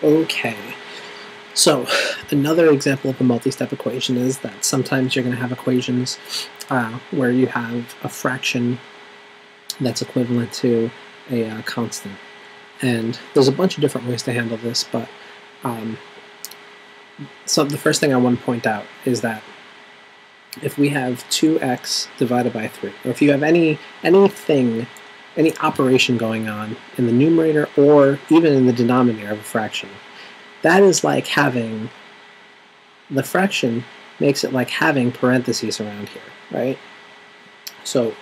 Okay, so another example of a multi-step equation is that sometimes you're going to have equations where you have a fraction that's equivalent to a constant. And there's a bunch of different ways to handle this, but so the first thing I want to point out is that if we have 2x divided by 3, or if you have any operation going on in the numerator or even in the denominator of a fraction, that is like having, the fraction makes it like having parentheses around here, right? So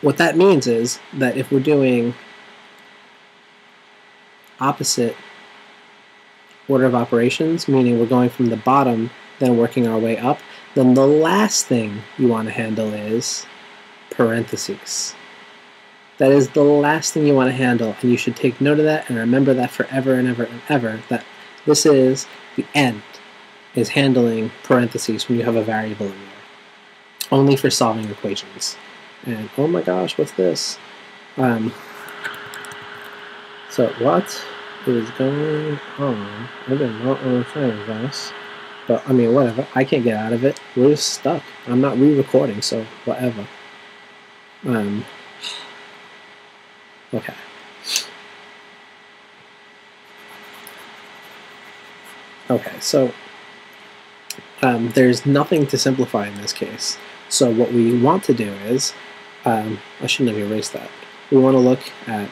what that means is that if we're doing opposite order of operations, meaning we're going from the bottom, then working our way up, then the last thing you want to handle is parentheses. That is the last thing you want to handle, and you should take note of that and remember that forever and ever and ever, that this is the end, is handling parentheses when you have a variable in there. Only for solving equations. And oh my gosh, what's this? So what is going on? I do not understand this. But I mean, whatever. I can't get out of it. We're just stuck. I'm not re-recording, so whatever. Okay. Okay, so there's nothing to simplify in this case. So what we want to do is, I shouldn't have erased that. We want to look at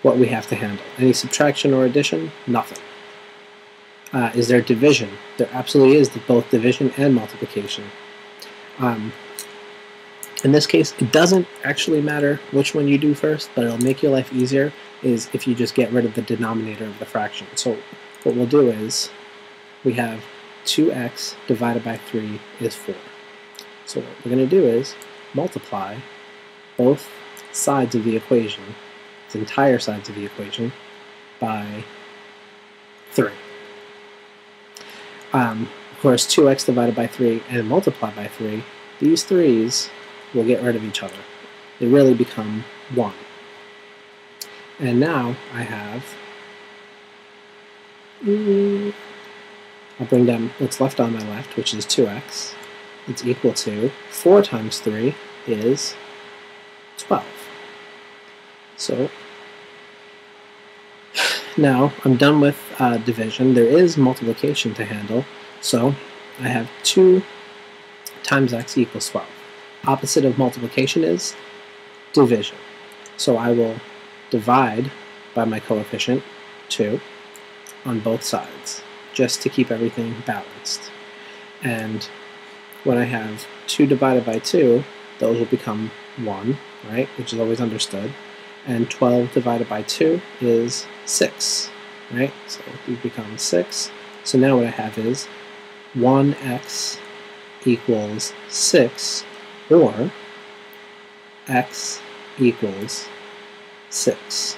what we have to handle. Any subtraction or addition? Nothing. Is there division? There absolutely is both division and multiplication. In this case, it doesn't actually matter which one you do first, but it'll make your life easier is if you just get rid of the denominator of the fraction. So what we'll do is we have 2x divided by 3 is 4. So what we're going to do is multiply both sides of the equation, the entire sides of the equation, by 3. Of course, 2x divided by 3 and multiplied by 3, these 3's will get rid of each other. They really become 1. And now I have, I'll bring down what's left on my left, which is 2x. It's equal to 4 times 3 is 12. So now I'm done with division. There is multiplication to handle. So I have 2 times x equals 12. Opposite of multiplication is division. So I will divide by my coefficient 2 on both sides, just to keep everything balanced. And when I have 2 divided by 2, those will become 1, right, which is always understood. And 12 divided by 2 is 6, right? So these become 6. So now what I have is 1x equals 6, or x equals 6.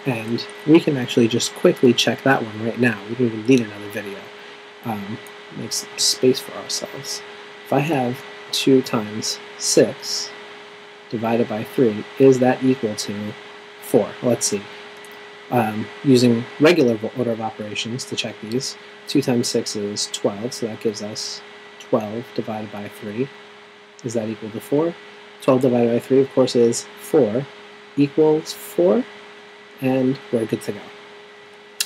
And we can actually just quickly check that one right now. We don't even need another video. Make some space for ourselves. If I have 2 times 6 divided by 3, is that equal to 4? Let's see. Using regular order of operations to check these, 2 times 6 is 12, so that gives us 12 divided by 3. Is that equal to 4? 12 divided by 3, of course, is 4, equals 4, and we're good to go.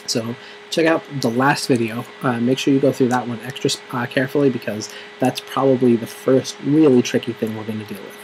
So check out the last video. Make sure you go through that one extra carefully, because that's probably the first really tricky thing we're going to deal with.